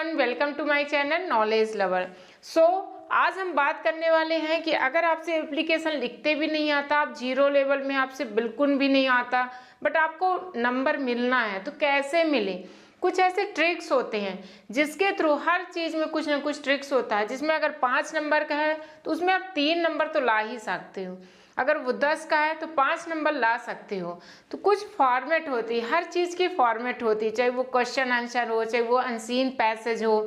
Everyone, welcome to my channel knowledge lover. आज हम बात करने वाले हैं कि अगर आपसे एप्लीकेशन लिखते भी नहीं आता, आप जीरो लेवल में, आपसे बिल्कुल भी नहीं आता, बट आपको नंबर मिलना है तो कैसे मिले। कुछ ऐसे ट्रिक्स होते हैं जिसके थ्रू हर चीज़ में कुछ ना कुछ ट्रिक्स होता है, जिसमें अगर 5 नंबर का है तो उसमें आप 3 नंबर तो ला ही सकते हो, अगर वो 10 का है तो 5 नंबर ला सकते हो। तो कुछ फॉर्मेट होती है, हर चीज़ की फॉर्मेट होती है, चाहे वो क्वेश्चन आंसर हो, चाहे वो अनसीन पैसेज हो।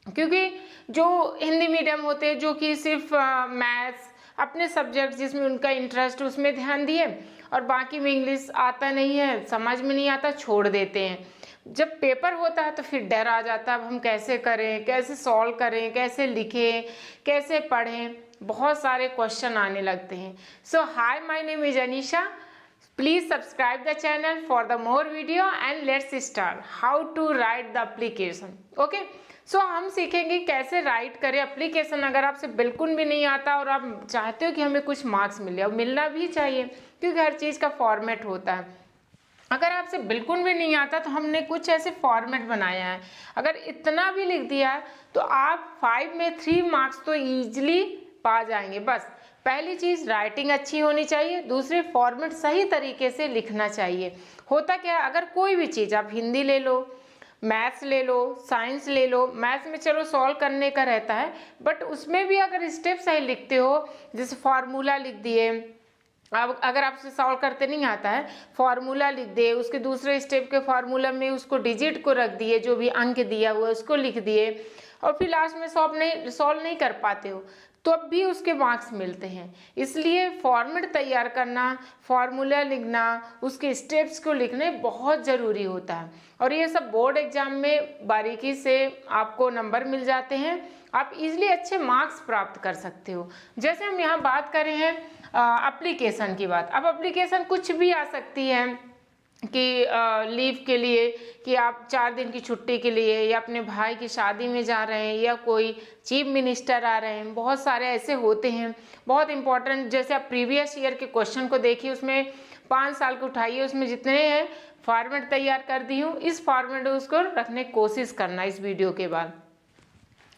क्योंकि जो हिंदी मीडियम होते हैं, जो कि सिर्फ मैथ्स अपने सब्जेक्ट जिसमें उनका इंटरेस्ट उसमें ध्यान दिए, और बाकी में इंग्लिश आता नहीं है, समझ में नहीं आता, छोड़ देते हैं। जब पेपर होता है तो फिर डर आ जाता है, अब हम कैसे करें, कैसे सॉल्व करें, कैसे लिखें, कैसे पढ़ें, बहुत सारे क्वेश्चन आने लगते हैं। So hi, my name is Anisha. Please subscribe the channel for the more video and let's start how to write the application. Okay, so हम सीखेंगे कैसे राइट करें एप्लीकेशन। अगर आपसे बिल्कुल भी नहीं आता और आप चाहते हो कि हमें कुछ मार्क्स मिले, और मिलना भी चाहिए क्योंकि हर चीज़ का फॉर्मेट होता है। अगर आपसे बिल्कुल भी नहीं आता तो हमने कुछ ऐसे फॉर्मेट बनाया है, अगर इतना भी लिख दिया है तो आप 5 में 3 मार्क्स तो ईजिली पा जाएंगे। बस पहली चीज़ राइटिंग अच्छी होनी चाहिए, दूसरी फॉर्मेट सही तरीके से लिखना चाहिए। होता क्या है, अगर कोई भी चीज़ आप हिंदी ले लो, मैथ्स ले लो, साइंस ले लो, मैथ्स में चलो सॉल्व करने का रहता है, बट उसमें भी अगर स्टेप सही लिखते हो, जैसे फार्मूला लिख दिए, अब अगर आपसे सॉल्व करते नहीं आता है, फार्मूला लिख दिए, उसके दूसरे स्टेप के फार्मूला में उसको डिजिट को रख दिए, जो भी अंक दिया हुआ है उसको लिख दिए, और फिर लास्ट में सॉल्व नहीं कर पाते हो तो अब भी उसके मार्क्स मिलते हैं। इसलिए फॉर्मेट तैयार करना, फार्मूला लिखना, उसके स्टेप्स को लिखने बहुत ज़रूरी होता है, और ये सब बोर्ड एग्जाम में बारीकी से आपको नंबर मिल जाते हैं, आप इजीली अच्छे मार्क्स प्राप्त कर सकते हो। जैसे हम यहाँ बात कर रहे हैं एप्लीकेशन की बात। अब एप्लीकेशन कुछ भी आ सकती है कि लीव के लिए, कि आप 4 दिन की छुट्टी के लिए, या अपने भाई की शादी में जा रहे हैं, या कोई चीफ मिनिस्टर आ रहे हैं, बहुत सारे ऐसे होते हैं बहुत इंपॉर्टेंट। जैसे आप प्रीवियस ईयर के क्वेश्चन को देखिए, उसमें 5 साल को उठाइए, उसमें जितने हैं फॉर्मेट तैयार कर दी हूँ, इस फॉर्मेट में उसको रखने की कोशिश करना इस वीडियो के बाद,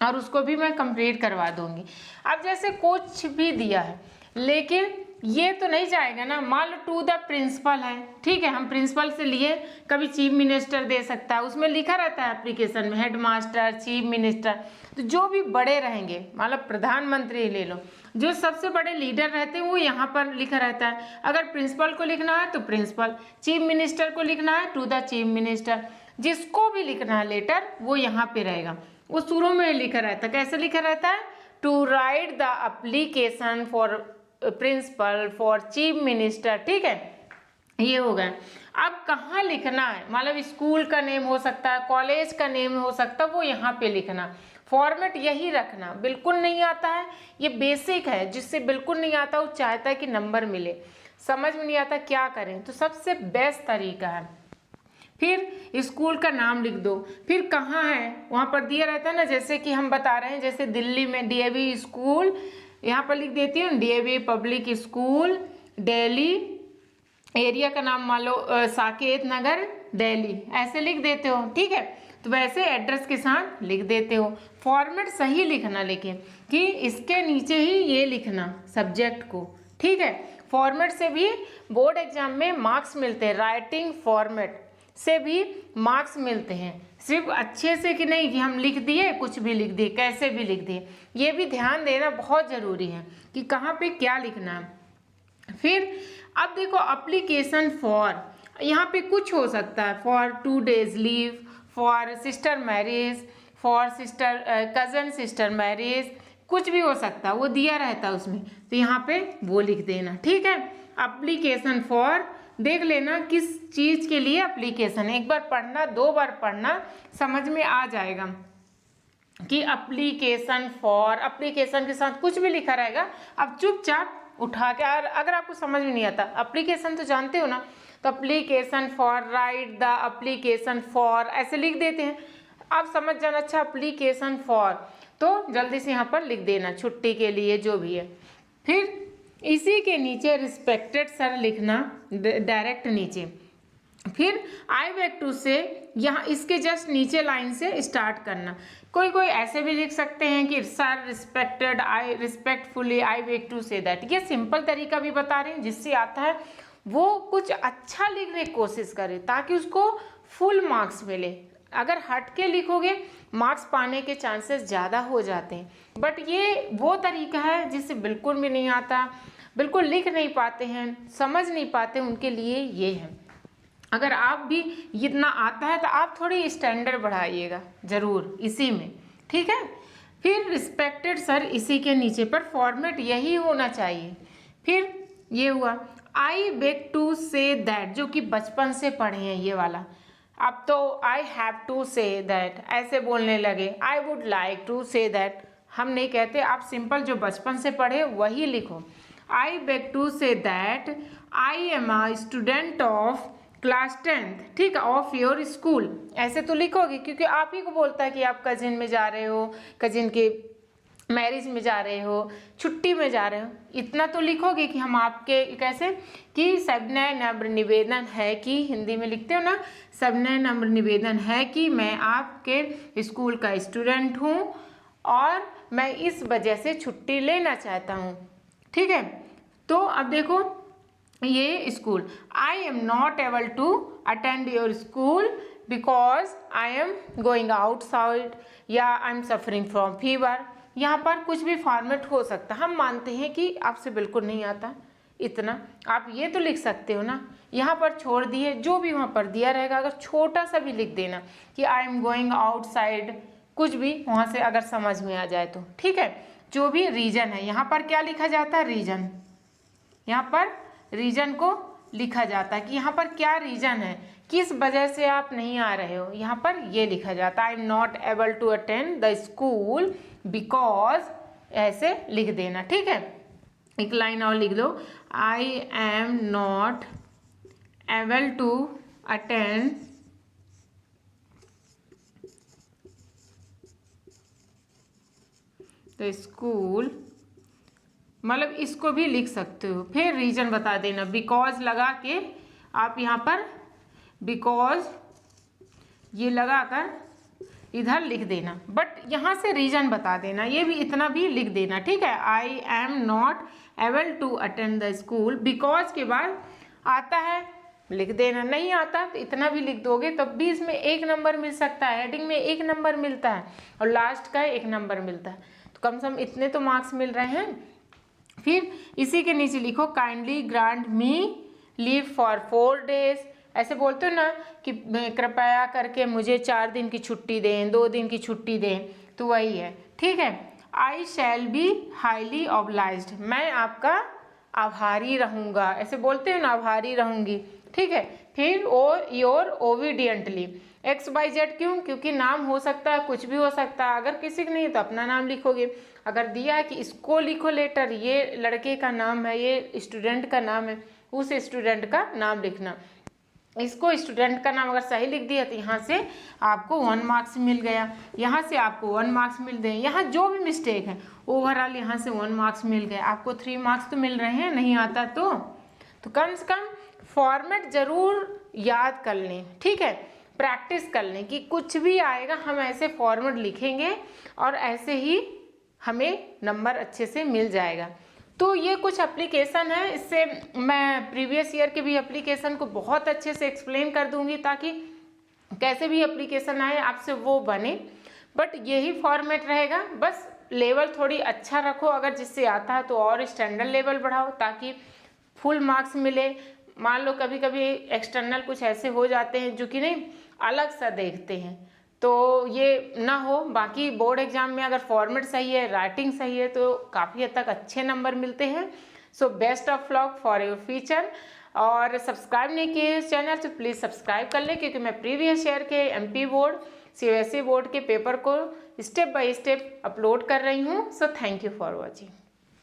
और उसको भी मैं कंप्लीट करवा दूंगी। अब जैसे कुछ भी दिया है, लेकिन ये तो नहीं जाएगा ना, मान लो टू द प्रिंसिपल है, ठीक है, हम प्रिंसिपल से लिए, कभी चीफ मिनिस्टर दे सकता है, उसमें लिखा रहता है एप्लीकेशन में हेड मास्टर, चीफ मिनिस्टर, तो जो भी बड़े रहेंगे, मतलब प्रधानमंत्री ले लो, जो सबसे बड़े लीडर रहते हैं वो यहाँ पर लिखा रहता है। अगर प्रिंसिपल को लिखना है तो प्रिंसिपल, चीफ मिनिस्टर को लिखना है टू द चीफ मिनिस्टर, जिसको भी लिखना है लेटर वो यहाँ पे रहेगा। वो शुरू में लिखा रहता है, कैसे लिखा रहता है, to write the application for principal for chief minister, ठीक है, ये हो गया। अब कहाँ लिखना है, मतलब स्कूल का नेम हो सकता है, कॉलेज का नेम हो सकता है, वो यहाँ पे लिखना, फॉर्मेट यही रखना। बिल्कुल नहीं आता है, ये बेसिक है, जिससे बिल्कुल नहीं आता वो चाहता है कि नंबर मिले, समझ में नहीं आता क्या करें, तो सबसे बेस्ट तरीका है। फिर स्कूल का नाम लिख दो, फिर कहाँ है वहाँ पर दिया रहता है ना, जैसे कि हम बता रहे हैं, जैसे दिल्ली में डीएवी स्कूल, यहाँ पर लिख देती हूँ DAV public school Delhi, area का नाम मान लो साकेत नगर दिल्ली, ऐसे लिख देते हो, ठीक है। तो वैसे एड्रेस के साथ लिख देते हो, फॉर्मेट सही लिखना, लेकिन कि इसके नीचे ही ये लिखना सब्जेक्ट को, ठीक है। फॉर्मेट से भी बोर्ड एग्जाम में मार्क्स मिलते हैं, राइटिंग फॉर्मेट से भी मार्क्स मिलते हैं, सिर्फ अच्छे से कि नहीं कि हम लिख दिए, कुछ भी लिख दिए, कैसे भी लिख दिए, ये भी ध्यान देना बहुत ज़रूरी है कि कहाँ पे क्या लिखना है। फिर अब देखो एप्लीकेशन फॉर, यहाँ पे कुछ हो सकता है, for 2 days leave, for sister marriage, for sister cousin sister marriage, कुछ भी हो सकता है, वो दिया रहता है उसमें, तो यहाँ पे वो लिख देना, ठीक है। एप्लीकेशन फॉर देख लेना किस चीज़ के लिए एप्लीकेशन है, एक बार पढ़ना, 2 बार पढ़ना, समझ में आ जाएगा कि एप्लीकेशन फॉर, एप्लीकेशन के साथ कुछ भी लिखा रहेगा, अब चुपचाप उठा के, अगर आपको समझ में नहीं आता, एप्लीकेशन तो जानते हो ना, तो application for, right the application for, ऐसे लिख देते हैं, आप समझ जाना, अच्छा एप्लीकेशन फॉर, तो जल्दी से यहाँ पर लिख देना, छुट्टी के लिए जो भी है। फिर इसी के नीचे रिस्पेक्टेड सर लिखना, डायरेक्ट नीचे, फिर आई बेग टू से यहाँ इसके जस्ट नीचे लाइन से स्टार्ट करना। कोई कोई ऐसे भी लिख सकते हैं कि sir respected, I respectfully I beg to say that. ये सिंपल तरीका भी बता रहे हैं, जिससे आता है वो कुछ अच्छा लिखने की कोशिश करे ताकि उसको फुल मार्क्स मिले। अगर हट के लिखोगे मार्क्स पाने के चांसेस ज़्यादा हो जाते हैं। बट ये वो तरीका है जिससे बिल्कुल भी नहीं आता, बिल्कुल लिख नहीं पाते हैं, समझ नहीं पाते, उनके लिए ये है। अगर आप भी इतना आता है तो आप थोड़ी स्टैंडर्ड बढ़ाइएगा ज़रूर इसी में, ठीक है। फिर रिस्पेक्टेड सर इसी के नीचे पर फॉर्मेट यही होना चाहिए। फिर ये हुआ I beg to say that, जो कि बचपन से पढ़े हैं ये वाला। अब तो I have to say that ऐसे बोलने लगे, I would like to say that हम नहीं कहते, आप सिंपल जो बचपन से पढ़े वही लिखो। I beg to say that I am a student of class 10th, ठीक है, ऑफ योर स्कूल। ऐसे तो लिखोगे क्योंकि आप ही को बोलता है कि आप कजिन में जा रहे हो, कजिन के मैरिज में जा रहे हो, छुट्टी में जा रहे हो, इतना तो लिखोगे कि हम आपके कैसे कि सविनय नम्र निवेदन है कि, हिंदी में लिखते हो ना, सविनय नम्र निवेदन है कि मैं आपके स्कूल का स्टूडेंट हूँ और मैं इस वजह से छुट्टी लेना चाहता हूँ, ठीक है। तो अब देखो ये school, I am not able to attend your school because I am going outside या I am suffering from fever. यहाँ पर कुछ भी फॉर्मेट हो सकता है, हम मानते हैं कि आपसे बिल्कुल नहीं आता इतना, आप ये तो लिख सकते हो ना, यहाँ पर छोड़ दिए, जो भी वहाँ पर दिया रहेगा अगर छोटा सा भी लिख देना कि आई एम गोइंग आउटसाइड, कुछ भी वहाँ से अगर समझ में आ जाए तो ठीक है। जो भी रीजन है यहाँ पर क्या लिखा जाता है, रीजन, यहाँ पर रीजन को लिखा जाता है कि यहाँ पर क्या रीजन है, किस वजह से आप नहीं आ रहे हो, यहाँ पर ये लिखा जाता है I am not able to attend the school because, ऐसे लिख देना, ठीक है। एक लाइन और लिख दो, I am not able to attend the school, मतलब इसको भी लिख सकते हो। फिर रीजन बता देना, बिकॉज लगा के आप यहाँ पर बिकॉज ये लगाकर इधर लिख देना, बट यहाँ से रीजन बता देना, ये भी इतना भी लिख देना, ठीक है। I am not able to attend the school, because के बाद आता है लिख देना, नहीं आता तो इतना भी लिख दोगे तब भी इसमें 1 नंबर मिल सकता है, हेडिंग में 1 नंबर मिलता है और लास्ट का 1 नंबर मिलता है, तो कम से कम इतने तो मार्क्स मिल रहे हैं। फिर इसी के नीचे लिखो kindly grant me leave for 4 days, ऐसे बोलते हो ना कि कृपया करके मुझे 4 दिन की छुट्टी दें, 2 दिन की छुट्टी दें, तो वही है, ठीक है। आई शैल बी हाईली ऑब्लाइज्ड, मैं आपका आभारी रहूँगा, ऐसे बोलते हो ना, आभारी रहूँगी, ठीक है। फिर योर ओबीडियंटली, XYZ क्यों, क्योंकि नाम हो सकता है, कुछ भी हो सकता है, अगर किसी का नहीं तो अपना नाम लिखोगे, अगर दिया है कि इसको लिखो लेटर, ये लड़के का नाम है, ये स्टूडेंट का नाम है, उस स्टूडेंट का नाम लिखना, इसको स्टूडेंट का नाम अगर सही लिख दिया तो यहाँ से आपको 1 मार्क्स मिल गया, यहाँ से आपको 1 मार्क्स मिल गए, यहाँ जो भी मिस्टेक है ओवरऑल यहाँ से 1 मार्क्स मिल गए, आपको 3 मार्क्स तो मिल रहे हैं, नहीं आता तो कम से कम फॉर्मेट ज़रूर याद कर लें, ठीक है, प्रैक्टिस कर लें कि कुछ भी आएगा हम ऐसे फॉर्मेट लिखेंगे और ऐसे ही हमें नंबर अच्छे से मिल जाएगा। तो ये कुछ एप्लीकेशन है, इससे मैं प्रीवियस ईयर के भी एप्लीकेशन को बहुत अच्छे से एक्सप्लेन कर दूंगी ताकि कैसे भी एप्लीकेशन आए आपसे वो बने, बट यही फॉर्मेट रहेगा, बस लेवल थोड़ी अच्छा रखो, अगर जिससे आता है तो और स्टैंडर्ड लेवल बढ़ाओ ताकि फुल मार्क्स मिले। मान लो कभी कभी एक्सटर्नल कुछ ऐसे हो जाते हैं जो कि नहीं अलग सा देखते हैं, तो ये ना हो। बाकी बोर्ड एग्जाम में अगर फॉर्मेट सही है, राइटिंग सही है तो काफ़ी हद तक अच्छे नंबर मिलते हैं। So best of luck for your future. और सब्सक्राइब नहीं किए इस चैनल तो प्लीज़ सब्सक्राइब कर लें, क्योंकि मैं प्रीवियस ईयर के MP बोर्ड, CBSE बोर्ड के पेपर को स्टेप बाय स्टेप अपलोड कर रही हूँ। So thank you for watching.